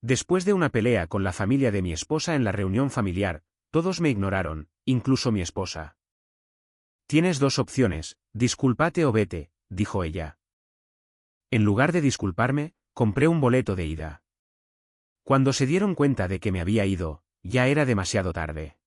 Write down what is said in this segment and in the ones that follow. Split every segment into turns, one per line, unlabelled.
Después de una pelea con la familia de mi esposa en la reunión familiar, todos me ignoraron, incluso mi esposa. Tienes dos opciones, discúlpate o vete, dijo ella. En lugar de disculparme, compré un boleto de ida. Cuando se dieron cuenta de que me había ido, ya era demasiado tarde.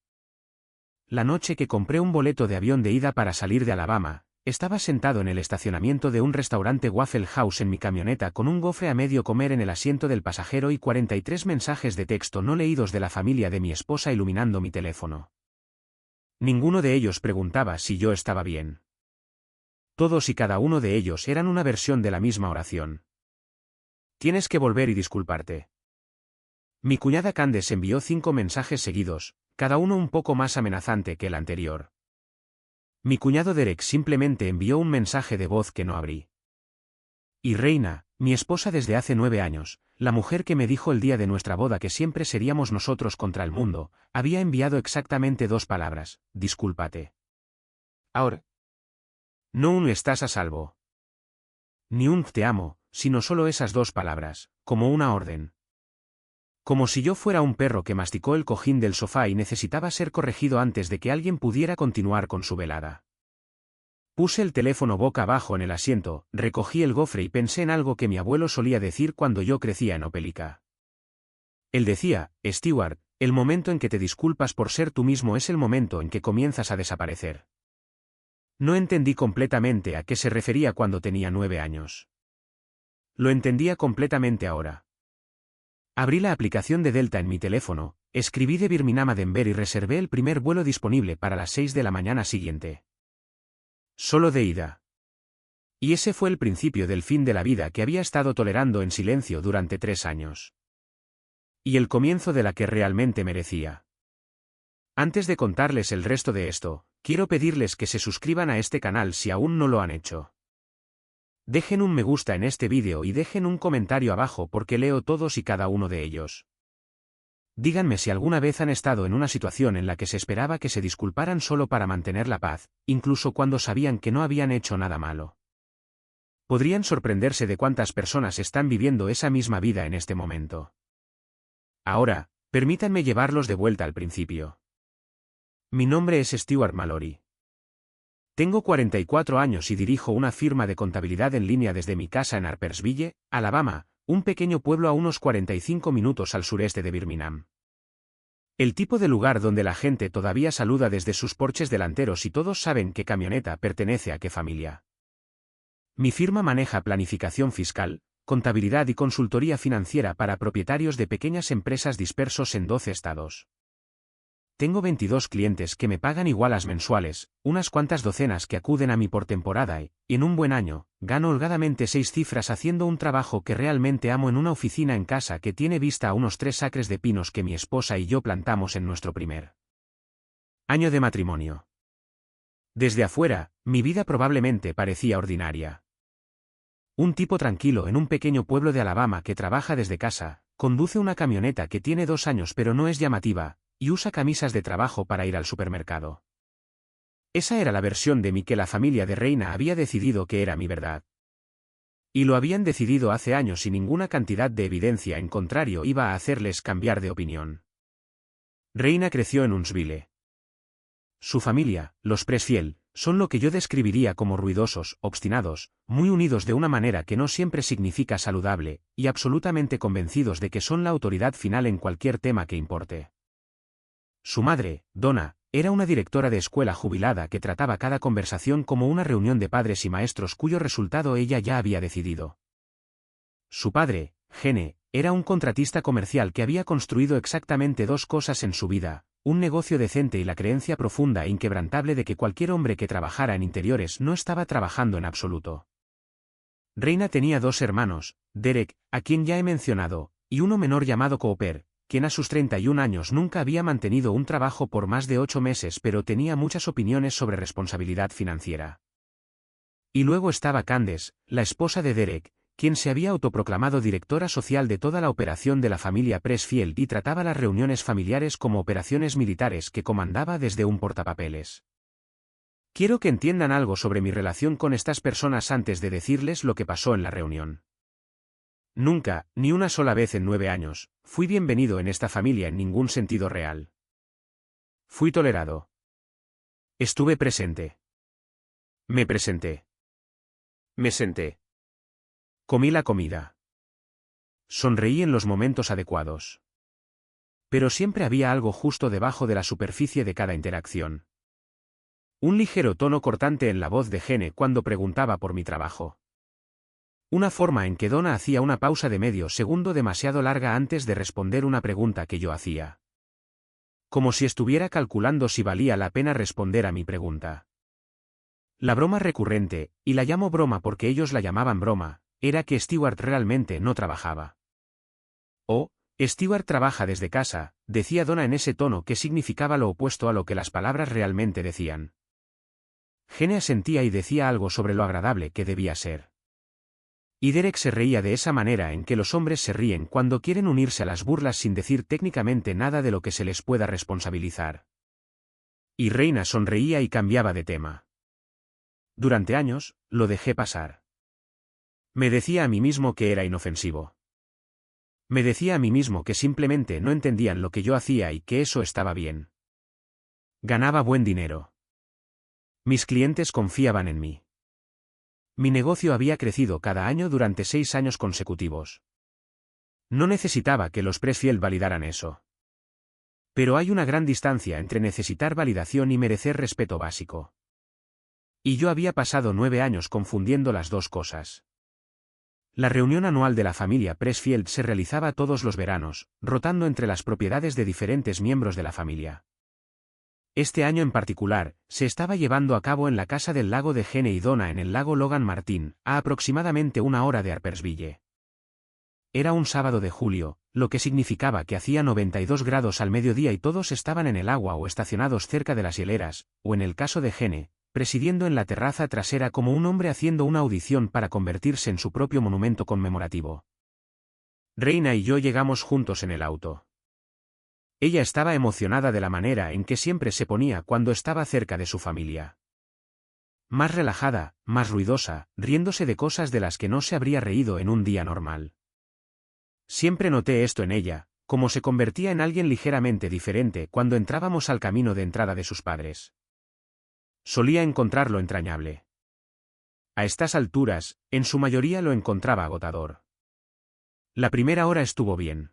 La noche que compré un boleto de avión de ida para salir de Alabama, estaba sentado en el estacionamiento de un restaurante Waffle House en mi camioneta con un gofre a medio comer en el asiento del pasajero y 43 mensajes de texto no leídos de la familia de mi esposa iluminando mi teléfono. Ninguno de ellos preguntaba si yo estaba bien. Todos y cada uno de ellos eran una versión de la misma oración. Tienes que volver y disculparte. Mi cuñada Candace envió 5 mensajes seguidos, cada uno un poco más amenazante que el anterior. Mi cuñado Derek simplemente envió un mensaje de voz que no abrí. Y Reina, mi esposa desde hace 9 años, la mujer que me dijo el día de nuestra boda que siempre seríamos nosotros contra el mundo, había enviado exactamente 2 palabras, discúlpate. Ahora. No un estás a salvo. Ni un te amo, sino solo esas 2 palabras, como una orden. Como si yo fuera un perro que masticó el cojín del sofá y necesitaba ser corregido antes de que alguien pudiera continuar con su velada. Puse el teléfono boca abajo en el asiento, recogí el gofre y pensé en algo que mi abuelo solía decir cuando yo crecía en Opelika. Él decía, Stewart, el momento en que te disculpas por ser tú mismo es el momento en que comienzas a desaparecer. No entendí completamente a qué se refería cuando tenía 9 años. Lo entendía completamente ahora. Abrí la aplicación de Delta en mi teléfono, escribí de Birmingham a Denver y reservé el primer vuelo disponible para las 6 de la mañana siguiente. Solo de ida. Y ese fue el principio del fin de la vida que había estado tolerando en silencio durante 3 años. Y el comienzo de la que realmente merecía. Antes de contarles el resto de esto, quiero pedirles que se suscriban a este canal si aún no lo han hecho. Dejen un me gusta en este vídeo y dejen un comentario abajo porque leo todos y cada uno de ellos. Díganme si alguna vez han estado en una situación en la que se esperaba que se disculparan solo para mantener la paz, incluso cuando sabían que no habían hecho nada malo. Podrían sorprenderse de cuántas personas están viviendo esa misma vida en este momento. Ahora, permítanme llevarlos de vuelta al principio. Mi nombre es Stewart Mallory. Tengo 44 años y dirijo una firma de contabilidad en línea desde mi casa en Harpersville, Alabama, un pequeño pueblo a unos 45 minutos al sureste de Birmingham. El tipo de lugar donde la gente todavía saluda desde sus porches delanteros y todos saben qué camioneta pertenece a qué familia. Mi firma maneja planificación fiscal, contabilidad y consultoría financiera para propietarios de pequeñas empresas dispersos en 12 estados. Tengo 22 clientes que me pagan igualas mensuales, unas cuantas docenas que acuden a mí por temporada y, en un buen año, gano holgadamente 6 cifras haciendo un trabajo que realmente amo en una oficina en casa que tiene vista a unos 3 acres de pinos que mi esposa y yo plantamos en nuestro primer año de matrimonio. Desde afuera, mi vida probablemente parecía ordinaria. Un tipo tranquilo en un pequeño pueblo de Alabama que trabaja desde casa, conduce una camioneta que tiene 2 años pero no es llamativa, y usa camisas de trabajo para ir al supermercado. Esa era la versión de mí que la familia de Reina había decidido que era mi verdad. Y lo habían decidido hace años y ninguna cantidad de evidencia en contrario iba a hacerles cambiar de opinión. Reina creció en Huntsville. Su familia, los Presfield, son lo que yo describiría como ruidosos, obstinados, muy unidos de una manera que no siempre significa saludable, y absolutamente convencidos de que son la autoridad final en cualquier tema que importe. Su madre, Donna, era una directora de escuela jubilada que trataba cada conversación como una reunión de padres y maestros cuyo resultado ella ya había decidido. Su padre, Gene, era un contratista comercial que había construido exactamente 2 cosas en su vida, un negocio decente y la creencia profunda e inquebrantable de que cualquier hombre que trabajara en interiores no estaba trabajando en absoluto. Reina tenía 2 hermanos, Derek, a quien ya he mencionado, y uno menor llamado Cooper, quien a sus 31 años nunca había mantenido un trabajo por más de 8 meses pero tenía muchas opiniones sobre responsabilidad financiera. Y luego estaba Candace, la esposa de Derek, quien se había autoproclamado directora social de toda la operación de la familia Presfield y trataba las reuniones familiares como operaciones militares que comandaba desde un portapapeles. Quiero que entiendan algo sobre mi relación con estas personas antes de decirles lo que pasó en la reunión. Nunca, ni una sola vez en 9 años, fui bienvenido en esta familia en ningún sentido real. Fui tolerado. Estuve presente. Me presenté. Me senté. Comí la comida. Sonreí en los momentos adecuados. Pero siempre había algo justo debajo de la superficie de cada interacción. Un ligero tono cortante en la voz de Gene cuando preguntaba por mi trabajo. Una forma en que Donna hacía una pausa de medio segundo demasiado larga antes de responder una pregunta que yo hacía. Como si estuviera calculando si valía la pena responder a mi pregunta. La broma recurrente, y la llamo broma porque ellos la llamaban broma, era que Stewart realmente no trabajaba. Oh, Stewart trabaja desde casa, decía Donna en ese tono que significaba lo opuesto a lo que las palabras realmente decían. Gene asentía y decía algo sobre lo agradable que debía ser. Y Derek se reía de esa manera en que los hombres se ríen cuando quieren unirse a las burlas sin decir técnicamente nada de lo que se les pueda responsabilizar. Y Reina sonreía y cambiaba de tema. Durante años, lo dejé pasar. Me decía a mí mismo que era inofensivo. Me decía a mí mismo que simplemente no entendían lo que yo hacía y que eso estaba bien. Ganaba buen dinero. Mis clientes confiaban en mí. Mi negocio había crecido cada año durante 6 años consecutivos. No necesitaba que los Pressfield validaran eso. Pero hay una gran distancia entre necesitar validación y merecer respeto básico. Y yo había pasado 9 años confundiendo las dos cosas. La reunión anual de la familia Pressfield se realizaba todos los veranos, rotando entre las propiedades de diferentes miembros de la familia. Este año en particular, se estaba llevando a cabo en la casa del lago de Gene y Donna en el lago Logan Martin, a aproximadamente 1 hora de Harpersville. Era un sábado de julio, lo que significaba que hacía 92 grados al mediodía y todos estaban en el agua o estacionados cerca de las hieleras, o en el caso de Gene, presidiendo en la terraza trasera como un hombre haciendo una audición para convertirse en su propio monumento conmemorativo. Reina y yo llegamos juntos en el auto. Ella estaba emocionada de la manera en que siempre se ponía cuando estaba cerca de su familia. Más relajada, más ruidosa, riéndose de cosas de las que no se habría reído en un día normal. Siempre noté esto en ella, como se convertía en alguien ligeramente diferente cuando entrábamos al camino de entrada de sus padres. Solía encontrarlo entrañable. A estas alturas, en su mayoría lo encontraba agotador. La primera hora estuvo bien.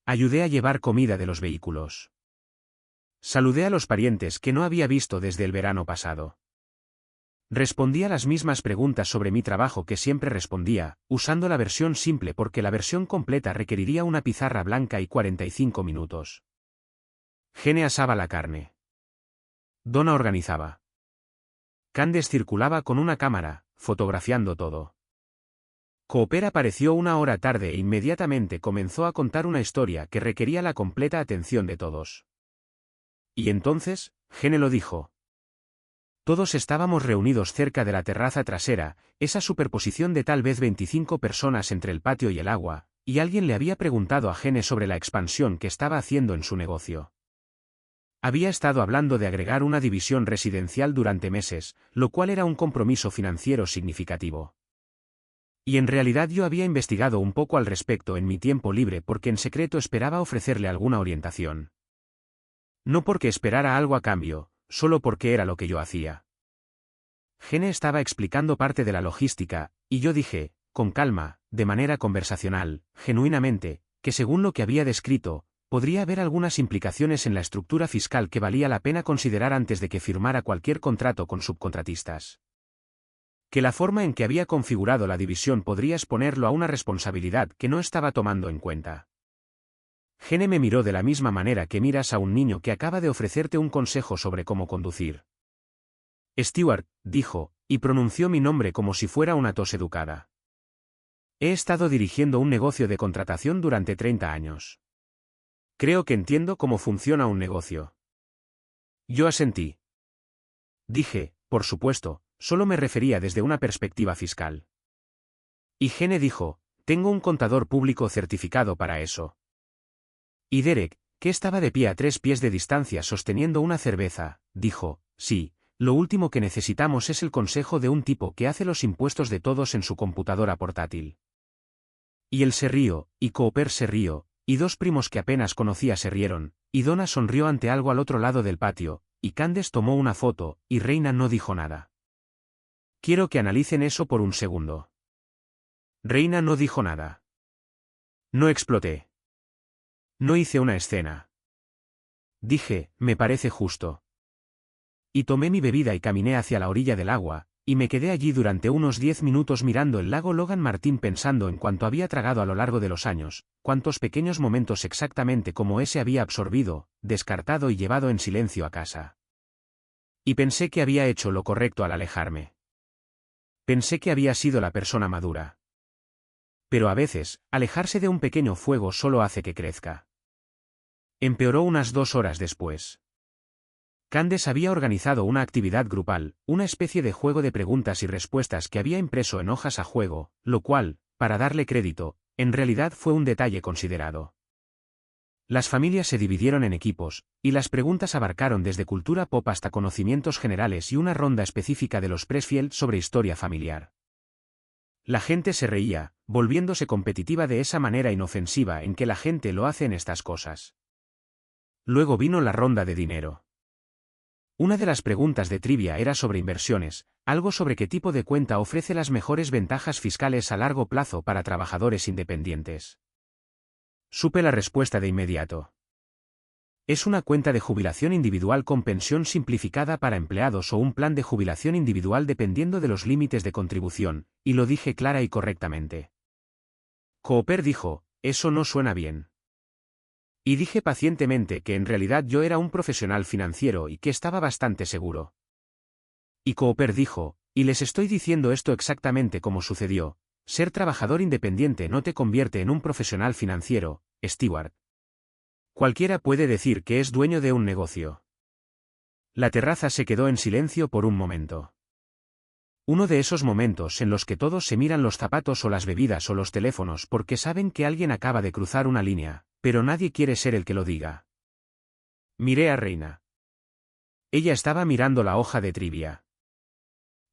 Ayudé a llevar comida de los vehículos. Saludé a los parientes que no había visto desde el verano pasado. Respondí a las mismas preguntas sobre mi trabajo que siempre respondía, usando la versión simple porque la versión completa requeriría una pizarra blanca y 45 minutos. Gene asaba la carne. Donna organizaba. Candace circulaba con una cámara, fotografiando todo. Cooper apareció 1 hora tarde e inmediatamente comenzó a contar una historia que requería la completa atención de todos. Y entonces, Gene lo dijo. Todos estábamos reunidos cerca de la terraza trasera, esa superposición de tal vez 25 personas entre el patio y el agua, y alguien le había preguntado a Gene sobre la expansión que estaba haciendo en su negocio. Había estado hablando de agregar una división residencial durante meses, lo cual era un compromiso financiero significativo. Y en realidad yo había investigado un poco al respecto en mi tiempo libre porque en secreto esperaba ofrecerle alguna orientación. No porque esperara algo a cambio, solo porque era lo que yo hacía. Gene estaba explicando parte de la logística, y yo dije, con calma, de manera conversacional, genuinamente, que según lo que había descrito, podría haber algunas implicaciones en la estructura fiscal que valía la pena considerar antes de que firmara cualquier contrato con subcontratistas. Que la forma en que había configurado la división podría exponerlo a una responsabilidad que no estaba tomando en cuenta. Gene me miró de la misma manera que miras a un niño que acaba de ofrecerte un consejo sobre cómo conducir. Stewart, dijo, y pronunció mi nombre como si fuera una tos educada. He estado dirigiendo un negocio de contratación durante 30 años. Creo que entiendo cómo funciona un negocio. Yo asentí. Dije, por supuesto, solo me refería desde una perspectiva fiscal. Y Gene dijo, tengo un contador público certificado para eso. Y Derek, que estaba de pie a 3 pies de distancia sosteniendo una cerveza, dijo, sí, lo último que necesitamos es el consejo de un tipo que hace los impuestos de todos en su computadora portátil. Y él se rió, y Cooper se rió, y dos primos que apenas conocía se rieron, y Donna sonrió ante algo al otro lado del patio, y Candace tomó una foto, y Reina no dijo nada. Quiero que analicen eso por un segundo. Reina no dijo nada. No exploté. No hice una escena. Dije, me parece justo. Y tomé mi bebida y caminé hacia la orilla del agua, y me quedé allí durante unos 10 minutos mirando el lago Logan Martin pensando en cuánto había tragado a lo largo de los años, cuántos pequeños momentos exactamente como ese había absorbido, descartado y llevado en silencio a casa. Y pensé que había hecho lo correcto al alejarme. Pensé que había sido la persona madura. Pero a veces, alejarse de un pequeño fuego solo hace que crezca. Empeoró unas 2 horas después. Candace había organizado una actividad grupal, una especie de juego de preguntas y respuestas que había impreso en hojas a juego, lo cual, para darle crédito, en realidad fue un detalle considerado. Las familias se dividieron en equipos, y las preguntas abarcaron desde cultura pop hasta conocimientos generales y una ronda específica de los Pressfield sobre historia familiar. La gente se reía, volviéndose competitiva de esa manera inofensiva en que la gente lo hace en estas cosas. Luego vino la ronda de dinero. Una de las preguntas de trivia era sobre inversiones, algo sobre qué tipo de cuenta ofrece las mejores ventajas fiscales a largo plazo para trabajadores independientes. Supe la respuesta de inmediato. Es una cuenta de jubilación individual con pensión simplificada para empleados o un plan de jubilación individual dependiendo de los límites de contribución, y lo dije clara y correctamente. Cooper dijo, eso no suena bien. Y dije pacientemente que en realidad yo era un profesional financiero y que estaba bastante seguro. Y Cooper dijo, y les estoy diciendo esto exactamente como sucedió, ser trabajador independiente no te convierte en un profesional financiero, Stewart. Cualquiera puede decir que es dueño de un negocio. La terraza se quedó en silencio por un momento. Uno de esos momentos en los que todos se miran los zapatos o las bebidas o los teléfonos porque saben que alguien acaba de cruzar una línea, pero nadie quiere ser el que lo diga. Miré a Reina. Ella estaba mirando la hoja de trivia.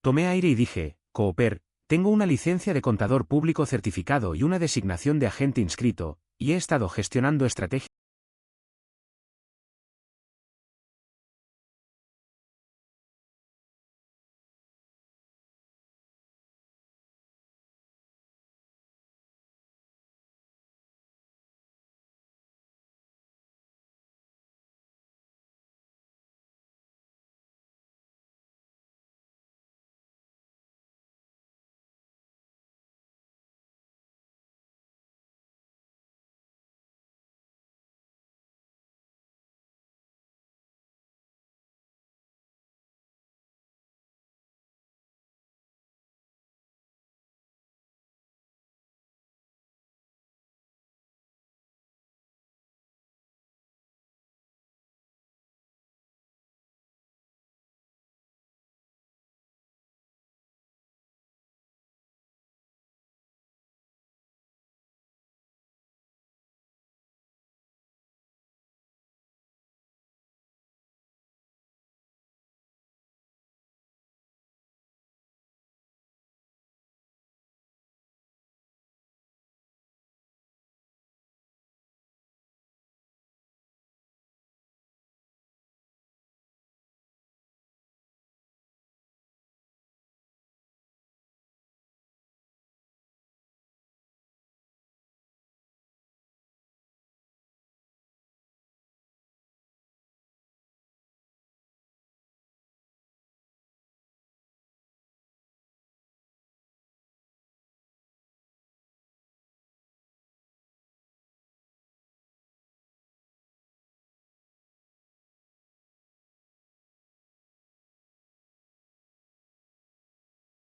Tomé aire y dije, Cooper, tengo una licencia de contador público certificado y una designación de agente inscrito, y he estado gestionando estrategias.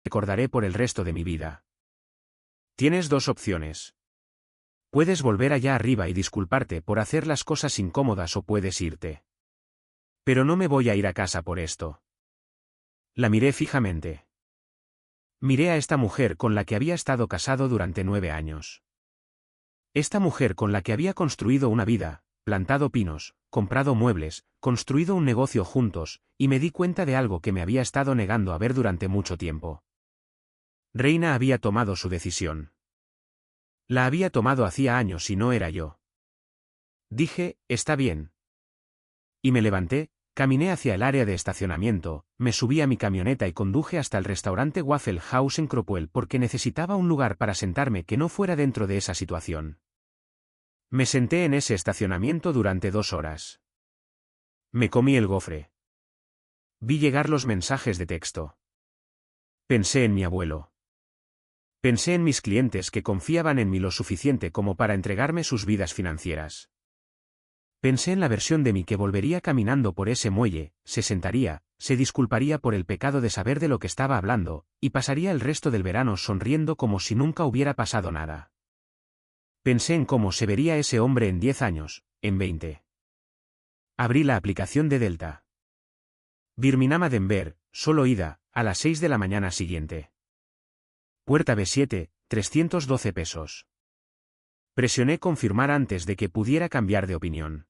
Recordaré por el resto de mi vida. Tienes 2 opciones. Puedes volver allá arriba y disculparte por hacer las cosas incómodas o puedes irte. Pero no me voy a ir a casa por esto. La miré fijamente. Miré a esta mujer con la que había estado casado durante 9 años. Esta mujer con la que había construido una vida, plantado pinos, comprado muebles, construido un negocio juntos, y me di cuenta de algo que me había estado negando a ver durante mucho tiempo. Reina había tomado su decisión. La había tomado hacía años y no era yo. Dije, está bien. Y me levanté, caminé hacia el área de estacionamiento, me subí a mi camioneta y conduje hasta el restaurante Waffle House en Cropwell porque necesitaba un lugar para sentarme que no fuera dentro de esa situación. Me senté en ese estacionamiento durante 2 horas. Me comí el gofre. Vi llegar los mensajes de texto. Pensé en mi abuelo. Pensé en mis clientes que confiaban en mí lo suficiente como para entregarme sus vidas financieras. Pensé en la versión de mí que volvería caminando por ese muelle, se sentaría, se disculparía por el pecado de saber de lo que estaba hablando, y pasaría el resto del verano sonriendo como si nunca hubiera pasado nada. Pensé en cómo se vería ese hombre en 10 años, en 20. Abrí la aplicación de Delta. Birmingham a Denver, solo ida, a las 6 de la mañana siguiente. Puerta B7, 312 pesos. Presioné confirmar antes de que pudiera cambiar de opinión.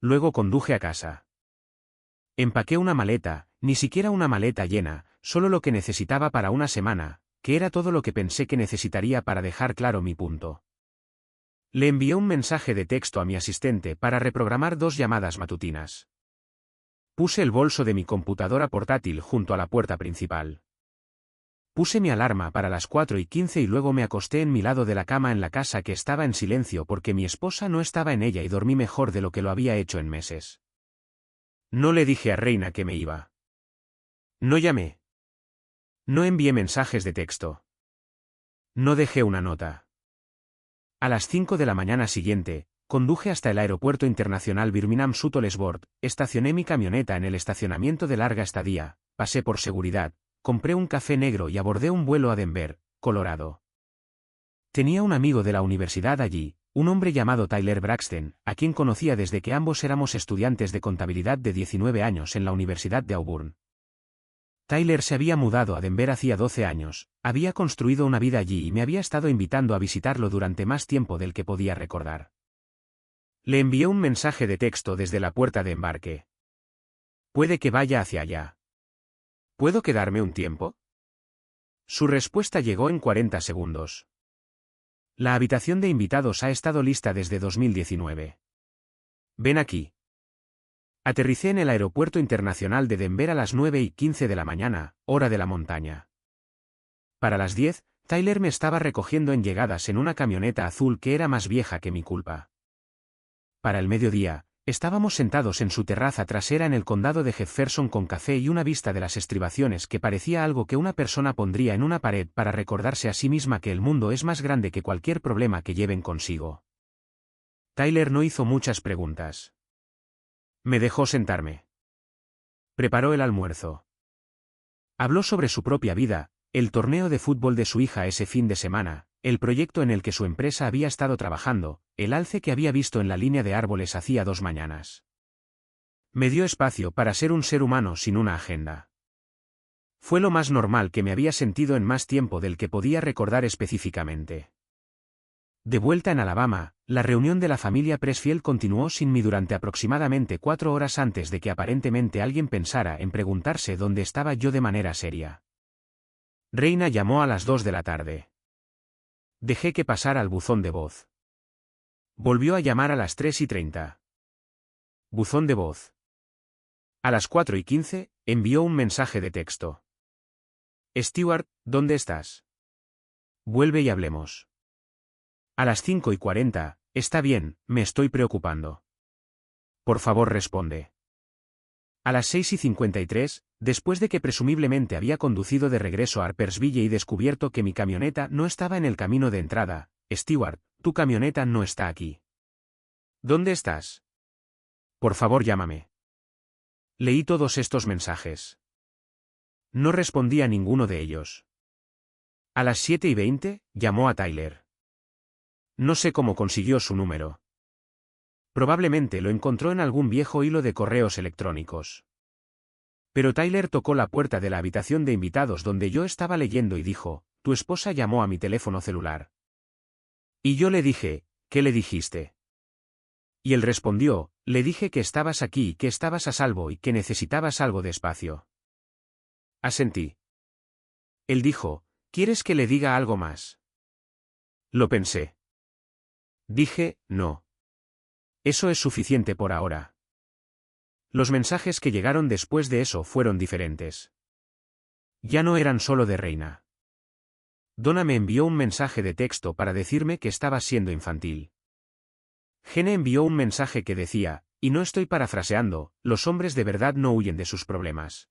Luego conduje a casa. Empaqué una maleta, ni siquiera una maleta llena, solo lo que necesitaba para una semana, que era todo lo que pensé que necesitaría para dejar claro mi punto. Le envié un mensaje de texto a mi asistente para reprogramar 2 llamadas matutinas. Puse el bolso de mi computadora portátil junto a la puerta principal. Puse mi alarma para las 4:15 y luego me acosté en mi lado de la cama en la casa que estaba en silencio porque mi esposa no estaba en ella y dormí mejor de lo que lo había hecho en meses. No le dije a Reina que me iba. No llamé. No envié mensajes de texto. No dejé una nota. A las 5 de la mañana siguiente, conduje hasta el aeropuerto internacional Birmingham Shuttlesworth, estacioné mi camioneta en el estacionamiento de larga estadía, pasé por seguridad, compré un café negro y abordé un vuelo a Denver, Colorado. Tenía un amigo de la universidad allí, un hombre llamado Tyler Braxton, a quien conocía desde que ambos éramos estudiantes de contabilidad de 19 años en la Universidad de Auburn. Tyler se había mudado a Denver hacía 12 años, había construido una vida allí y me había estado invitando a visitarlo durante más tiempo del que podía recordar. Le envié un mensaje de texto desde la puerta de embarque. Puede que vaya hacia allá. ¿Puedo quedarme un tiempo? Su respuesta llegó en 40 segundos. La habitación de invitados ha estado lista desde 2019. Ven aquí. Aterricé en el aeropuerto internacional de Denver a las 9:15 de la mañana, hora de la montaña. Para las 10, Tyler me estaba recogiendo en llegadas en una camioneta azul que era más vieja que mi culpa. Para el mediodía, estábamos sentados en su terraza trasera en el condado de Jefferson con café y una vista de las estribaciones que parecía algo que una persona pondría en una pared para recordarse a sí misma que el mundo es más grande que cualquier problema que lleven consigo. Tyler no hizo muchas preguntas. Me dejó sentarme. Preparó el almuerzo. Habló sobre su propia vida, el torneo de fútbol de su hija ese fin de semana, el proyecto en el que su empresa había estado trabajando, el alce que había visto en la línea de árboles hacía 2 mañanas. Me dio espacio para ser un ser humano sin una agenda. Fue lo más normal que me había sentido en más tiempo del que podía recordar específicamente. De vuelta en Alabama, la reunión de la familia Pressfield continuó sin mí durante aproximadamente 4 horas antes de que aparentemente alguien pensara en preguntarse dónde estaba yo de manera seria. Reina llamó a las 2 de la tarde. Dejé que pasara al buzón de voz. Volvió a llamar a las 3:30. Buzón de voz. A las 4:15, envió un mensaje de texto. Stewart, ¿dónde estás? Vuelve y hablemos. A las 5:40, está bien, me estoy preocupando. Por favor responde. A las 6:53, después de que presumiblemente había conducido de regreso a Harpersville y descubierto que mi camioneta no estaba en el camino de entrada, Stewart, tu camioneta no está aquí. ¿Dónde estás? Por favor llámame. Leí todos estos mensajes. No respondí a ninguno de ellos. A las 7:20, llamó a Tyler. No sé cómo consiguió su número. Probablemente lo encontró en algún viejo hilo de correos electrónicos. Pero Tyler tocó la puerta de la habitación de invitados donde yo estaba leyendo y dijo, tu esposa llamó a mi teléfono celular. Y yo le dije, ¿qué le dijiste? Y él respondió, le dije que estabas aquí y que estabas a salvo y que necesitabas algo de espacio. Asentí. Él dijo, ¿quieres que le diga algo más? Lo pensé. Dije, no. Eso es suficiente por ahora. Los mensajes que llegaron después de eso fueron diferentes. Ya no eran solo de Reina. Donna me envió un mensaje de texto para decirme que estaba siendo infantil. Gene envió un mensaje que decía, y no estoy parafraseando, los hombres de verdad no huyen de sus problemas.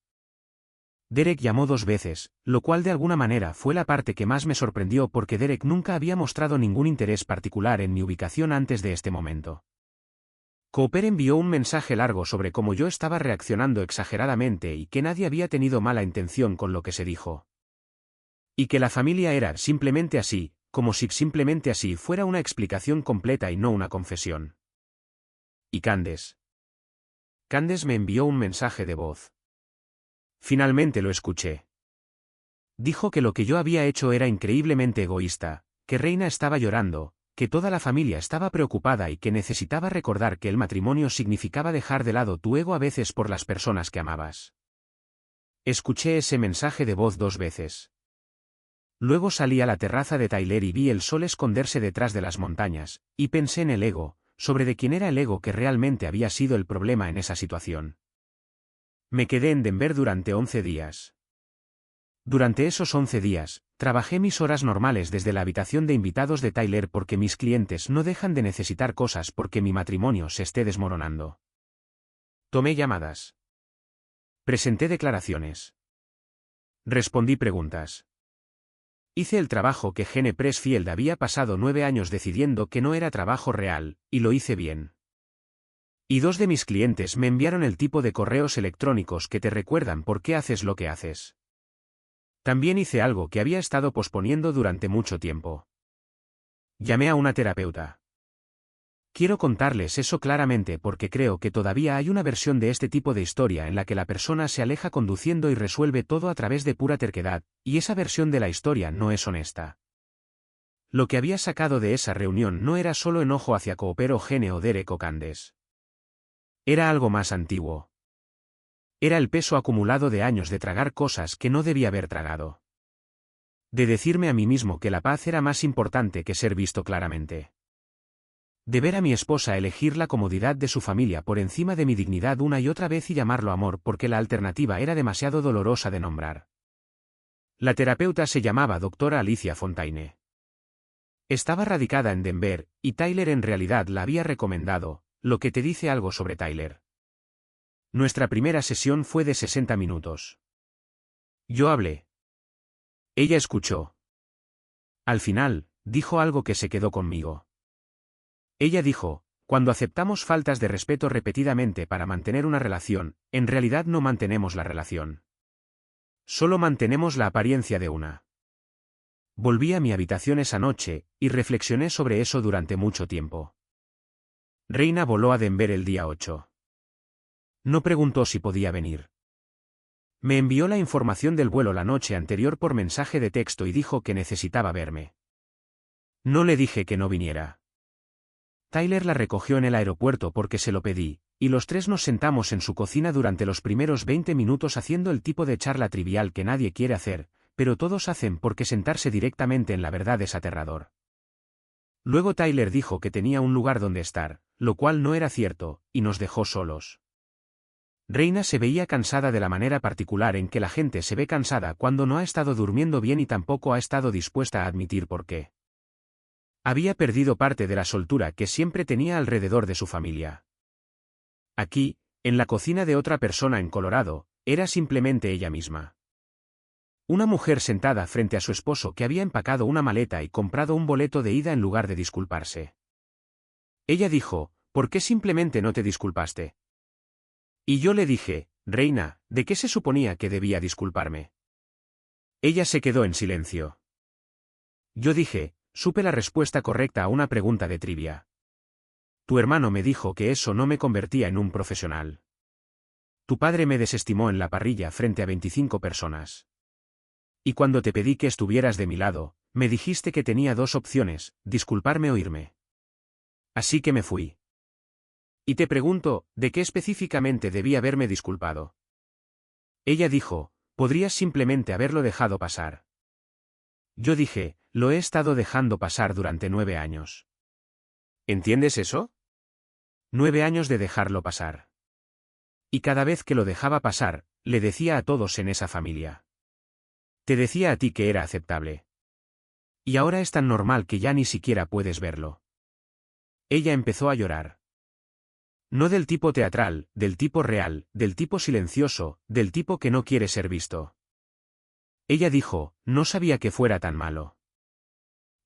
Derek llamó 2 veces, lo cual de alguna manera fue la parte que más me sorprendió porque Derek nunca había mostrado ningún interés particular en mi ubicación antes de este momento. Cooper envió un mensaje largo sobre cómo yo estaba reaccionando exageradamente y que nadie había tenido mala intención con lo que se dijo. Y que la familia era simplemente así, como si simplemente así fuera una explicación completa y no una confesión. Y Candace. Candace me envió un mensaje de voz. Finalmente lo escuché. Dijo que lo que yo había hecho era increíblemente egoísta, que Reina estaba llorando, que toda la familia estaba preocupada y que necesitaba recordar que el matrimonio significaba dejar de lado tu ego a veces por las personas que amabas. Escuché ese mensaje de voz 2 veces. Luego salí a la terraza de Tyler y vi el sol esconderse detrás de las montañas, y pensé en el ego, sobre de quién era el ego que realmente había sido el problema en esa situación. Me quedé en Denver durante 11 días. Durante esos 11 días, trabajé mis horas normales desde la habitación de invitados de Tyler porque mis clientes no dejan de necesitar cosas porque mi matrimonio se esté desmoronando. Tomé llamadas. Presenté declaraciones. Respondí preguntas. Hice el trabajo que Gene Pressfield había pasado 9 años decidiendo que no era trabajo real, y lo hice bien. Y 2 de mis clientes me enviaron el tipo de correos electrónicos que te recuerdan por qué haces lo que haces. También hice algo que había estado posponiendo durante mucho tiempo. Llamé a una terapeuta. Quiero contarles eso claramente porque creo que todavía hay una versión de este tipo de historia en la que la persona se aleja conduciendo y resuelve todo a través de pura terquedad, y esa versión de la historia no es honesta. Lo que había sacado de esa reunión no era solo enojo hacia Cooper o Gene o Derek o Candace. Era algo más antiguo. Era el peso acumulado de años de tragar cosas que no debía haber tragado. De decirme a mí mismo que la paz era más importante que ser visto claramente. De ver a mi esposa elegir la comodidad de su familia por encima de mi dignidad una y otra vez y llamarlo amor porque la alternativa era demasiado dolorosa de nombrar. La terapeuta se llamaba doctora Alicia Fontaine. Estaba radicada en Denver, y Tyler en realidad la había recomendado, lo que te dice algo sobre Tyler. Nuestra primera sesión fue de 60 minutos. Yo hablé. Ella escuchó. Al final, dijo algo que se quedó conmigo. Ella dijo, cuando aceptamos faltas de respeto repetidamente para mantener una relación, en realidad no mantenemos la relación. Solo mantenemos la apariencia de una. Volví a mi habitación esa noche, y reflexioné sobre eso durante mucho tiempo. Reina voló a Denver el día 8. No preguntó si podía venir. Me envió la información del vuelo la noche anterior por mensaje de texto y dijo que necesitaba verme. No le dije que no viniera. Tyler la recogió en el aeropuerto porque se lo pedí, y los 3 nos sentamos en su cocina durante los primeros 20 minutos haciendo el tipo de charla trivial que nadie quiere hacer, pero todos hacen porque sentarse directamente en la verdad es aterrador. Luego Tyler dijo que tenía un lugar donde estar, lo cual no era cierto, y nos dejó solos. Reina se veía cansada de la manera particular en que la gente se ve cansada cuando no ha estado durmiendo bien y tampoco ha estado dispuesta a admitir por qué. Había perdido parte de la soltura que siempre tenía alrededor de su familia. Aquí, en la cocina de otra persona en Colorado, era simplemente ella misma. Una mujer sentada frente a su esposo que había empacado una maleta y comprado un boleto de ida en lugar de disculparse. Ella dijo, ¿por qué simplemente no te disculpaste? Y yo le dije, Reina, ¿de qué se suponía que debía disculparme? Ella se quedó en silencio. Yo dije, supe la respuesta correcta a una pregunta de trivia. Tu hermano me dijo que eso no me convertía en un profesional. Tu padre me desestimó en la parrilla frente a 25 personas. Y cuando te pedí que estuvieras de mi lado, me dijiste que tenía 2 opciones, disculparme o irme. Así que me fui. Y te pregunto, ¿de qué específicamente debí haberme disculpado? Ella dijo, podrías simplemente haberlo dejado pasar. Yo dije, Lo he estado dejando pasar durante 9 años. ¿Entiendes eso? 9 años de dejarlo pasar. Y cada vez que lo dejaba pasar, le decía a todos en esa familia. Te decía a ti que era aceptable. Y ahora es tan normal que ya ni siquiera puedes verlo. Ella empezó a llorar. No del tipo teatral, del tipo real, del tipo silencioso, del tipo que no quiere ser visto. Ella dijo, no sabía que fuera tan malo.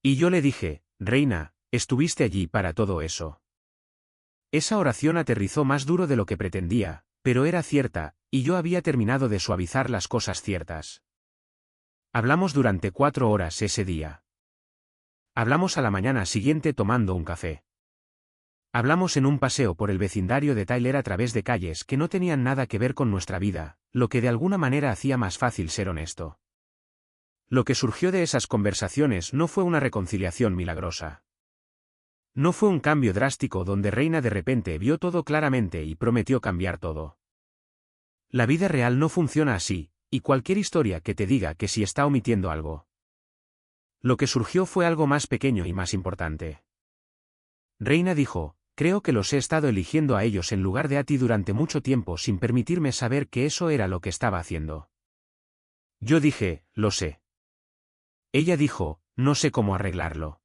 Y yo le dije, Reina, estuviste allí para todo eso. Esa oración aterrizó más duro de lo que pretendía, pero era cierta, y yo había terminado de suavizar las cosas ciertas. Hablamos durante 4 horas ese día. Hablamos a la mañana siguiente tomando un café. Hablamos en un paseo por el vecindario de Tyler a través de calles que no tenían nada que ver con nuestra vida, lo que de alguna manera hacía más fácil ser honesto. Lo que surgió de esas conversaciones no fue una reconciliación milagrosa. No fue un cambio drástico donde Reina de repente vio todo claramente y prometió cambiar todo. La vida real no funciona así, y cualquier historia que te diga que sí está omitiendo algo. Lo que surgió fue algo más pequeño y más importante. Reina dijo, creo que los he estado eligiendo a ellos en lugar de a ti durante mucho tiempo sin permitirme saber que eso era lo que estaba haciendo. Yo dije, lo sé. Ella dijo, no sé cómo arreglarlo.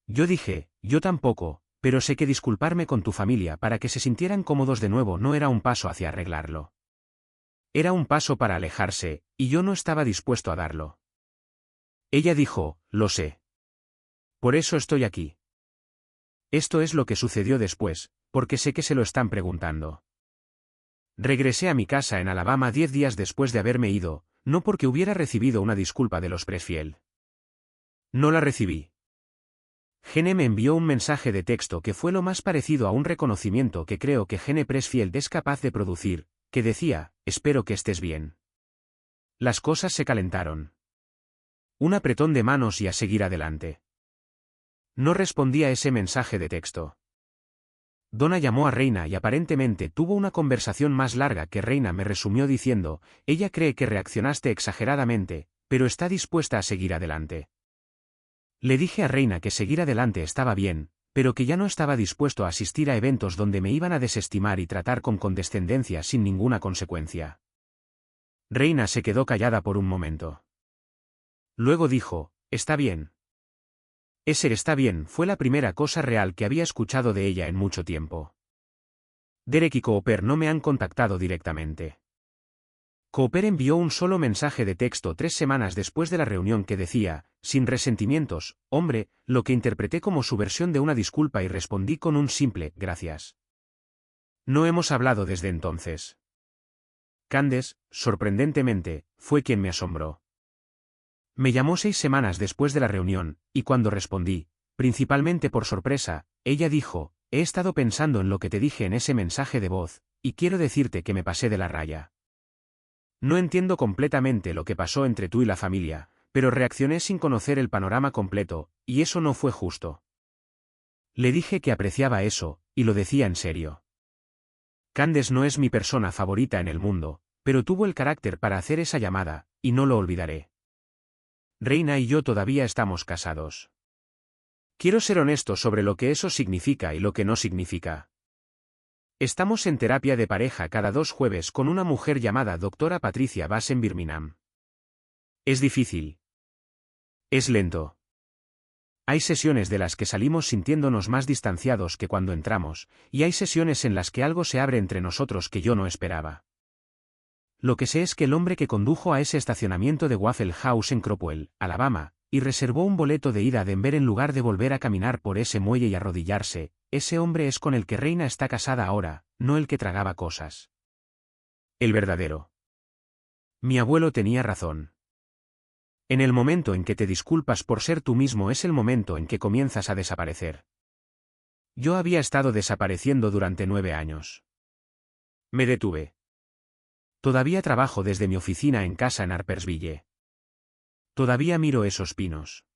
Yo dije, yo tampoco, pero sé que disculparme con tu familia para que se sintieran cómodos de nuevo no era un paso hacia arreglarlo. Era un paso para alejarse, y yo no estaba dispuesto a darlo. Ella dijo, lo sé. Por eso estoy aquí. Esto es lo que sucedió después, porque sé que se lo están preguntando. Regresé a mi casa en Alabama 10 días después de haberme ido, no porque hubiera recibido una disculpa de los Pressfield. No la recibí. Gene me envió un mensaje de texto que fue lo más parecido a un reconocimiento que creo que Gene Pressfield es capaz de producir, que decía, espero que estés bien. Las cosas se calentaron. Un apretón de manos y a seguir adelante. No respondí a ese mensaje de texto. Donna llamó a Reina y aparentemente tuvo una conversación más larga que Reina me resumió diciendo, ella cree que reaccionaste exageradamente, pero está dispuesta a seguir adelante. Le dije a Reina que seguir adelante estaba bien, pero que ya no estaba dispuesto a asistir a eventos donde me iban a desestimar y tratar con condescendencia sin ninguna consecuencia. Reina se quedó callada por un momento. Luego dijo, está bien. Ese está bien fue la primera cosa real que había escuchado de ella en mucho tiempo. Derek y Cooper no me han contactado directamente. Cooper envió un solo mensaje de texto 3 semanas después de la reunión que decía, sin resentimientos, hombre, lo que interpreté como su versión de una disculpa y respondí con un simple, gracias. No hemos hablado desde entonces. Candace, sorprendentemente, fue quien me asombró. Me llamó 6 semanas después de la reunión, y cuando respondí, principalmente por sorpresa, ella dijo, he estado pensando en lo que te dije en ese mensaje de voz, y quiero decirte que me pasé de la raya. No entiendo completamente lo que pasó entre tú y la familia, pero reaccioné sin conocer el panorama completo, y eso no fue justo. Le dije que apreciaba eso, y lo decía en serio. Candace no es mi persona favorita en el mundo, pero tuvo el carácter para hacer esa llamada, y no lo olvidaré. Reina y yo todavía estamos casados. Quiero ser honesto sobre lo que eso significa y lo que no significa. Estamos en terapia de pareja cada 2 jueves con una mujer llamada Dra. Patricia Bass en Birmingham. Es difícil. Es lento. Hay sesiones de las que salimos sintiéndonos más distanciados que cuando entramos, y hay sesiones en las que algo se abre entre nosotros que yo no esperaba. Lo que sé es que el hombre que condujo a ese estacionamiento de Waffle House en Cropwell, Alabama, y reservó un boleto de ida a Denver en lugar de volver a caminar por ese muelle y arrodillarse, ese hombre es con el que Reina está casada ahora, no el que tragaba cosas. El verdadero. Mi abuelo tenía razón. En el momento en que te disculpas por ser tú mismo es el momento en que comienzas a desaparecer. Yo había estado desapareciendo durante 9 años. Me detuve. Todavía trabajo desde mi oficina en casa en Harpersville. Todavía miro esos pinos.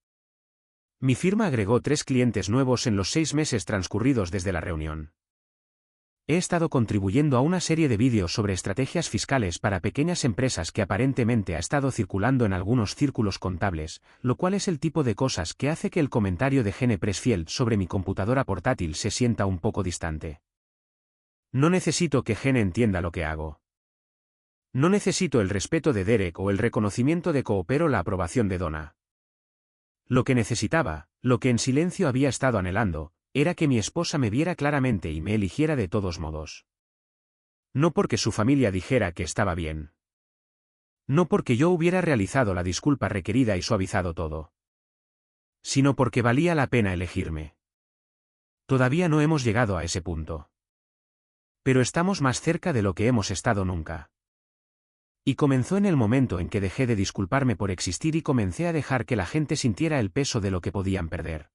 Mi firma agregó 3 clientes nuevos en los 6 meses transcurridos desde la reunión. He estado contribuyendo a una serie de vídeos sobre estrategias fiscales para pequeñas empresas que aparentemente ha estado circulando en algunos círculos contables, lo cual es el tipo de cosas que hace que el comentario de Gene Pressfield sobre mi computadora portátil se sienta un poco distante. No necesito que Gene entienda lo que hago. No necesito el respeto de Derek o el reconocimiento de Coop o la aprobación de Donna. Lo que necesitaba, lo que en silencio había estado anhelando, era que mi esposa me viera claramente y me eligiera de todos modos. No porque su familia dijera que estaba bien. No porque yo hubiera realizado la disculpa requerida y suavizado todo. Sino porque valía la pena elegirme. Todavía no hemos llegado a ese punto. Pero estamos más cerca de lo que hemos estado nunca. Y comenzó en el momento en que dejé de disculparme por existir y comencé a dejar que la gente sintiera el peso de lo que podían perder.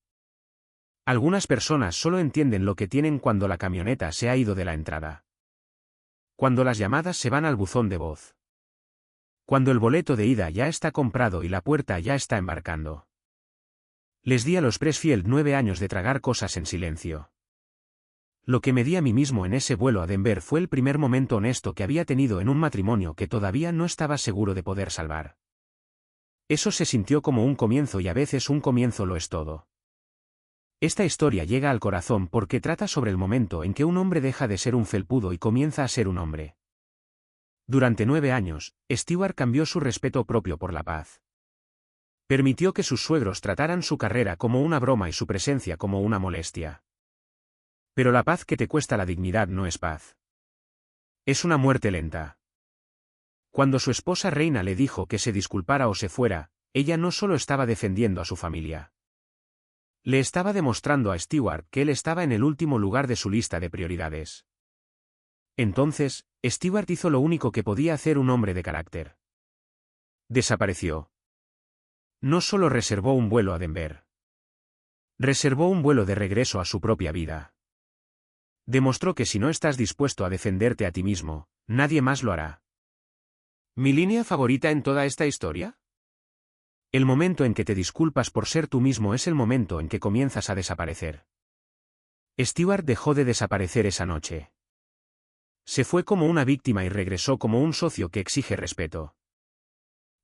Algunas personas solo entienden lo que tienen cuando la camioneta se ha ido de la entrada. Cuando las llamadas se van al buzón de voz. Cuando el boleto de ida ya está comprado y la puerta ya está embarcando. Les di a los Pressfield 9 años de tragar cosas en silencio. Lo que me di a mí mismo en ese vuelo a Denver fue el primer momento honesto que había tenido en un matrimonio que todavía no estaba seguro de poder salvar. Eso se sintió como un comienzo y a veces un comienzo lo es todo. Esta historia llega al corazón porque trata sobre el momento en que un hombre deja de ser un felpudo y comienza a ser un hombre. Durante 9 años, Stewart cambió su respeto propio por la paz. Permitió que sus suegros trataran su carrera como una broma y su presencia como una molestia. Pero la paz que te cuesta la dignidad no es paz. Es una muerte lenta. Cuando su esposa Reina le dijo que se disculpara o se fuera, ella no solo estaba defendiendo a su familia. Le estaba demostrando a Stewart que él estaba en el último lugar de su lista de prioridades. Entonces, Stewart hizo lo único que podía hacer un hombre de carácter. Desapareció. No solo reservó un vuelo a Denver. Reservó un vuelo de regreso a su propia vida. Demostró que si no estás dispuesto a defenderte a ti mismo, nadie más lo hará. ¿Mi línea favorita en toda esta historia? El momento en que te disculpas por ser tú mismo es el momento en que comienzas a desaparecer. Stewart dejó de desaparecer esa noche. Se fue como una víctima y regresó como un socio que exige respeto.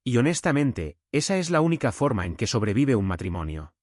Y honestamente, esa es la única forma en que sobrevive un matrimonio.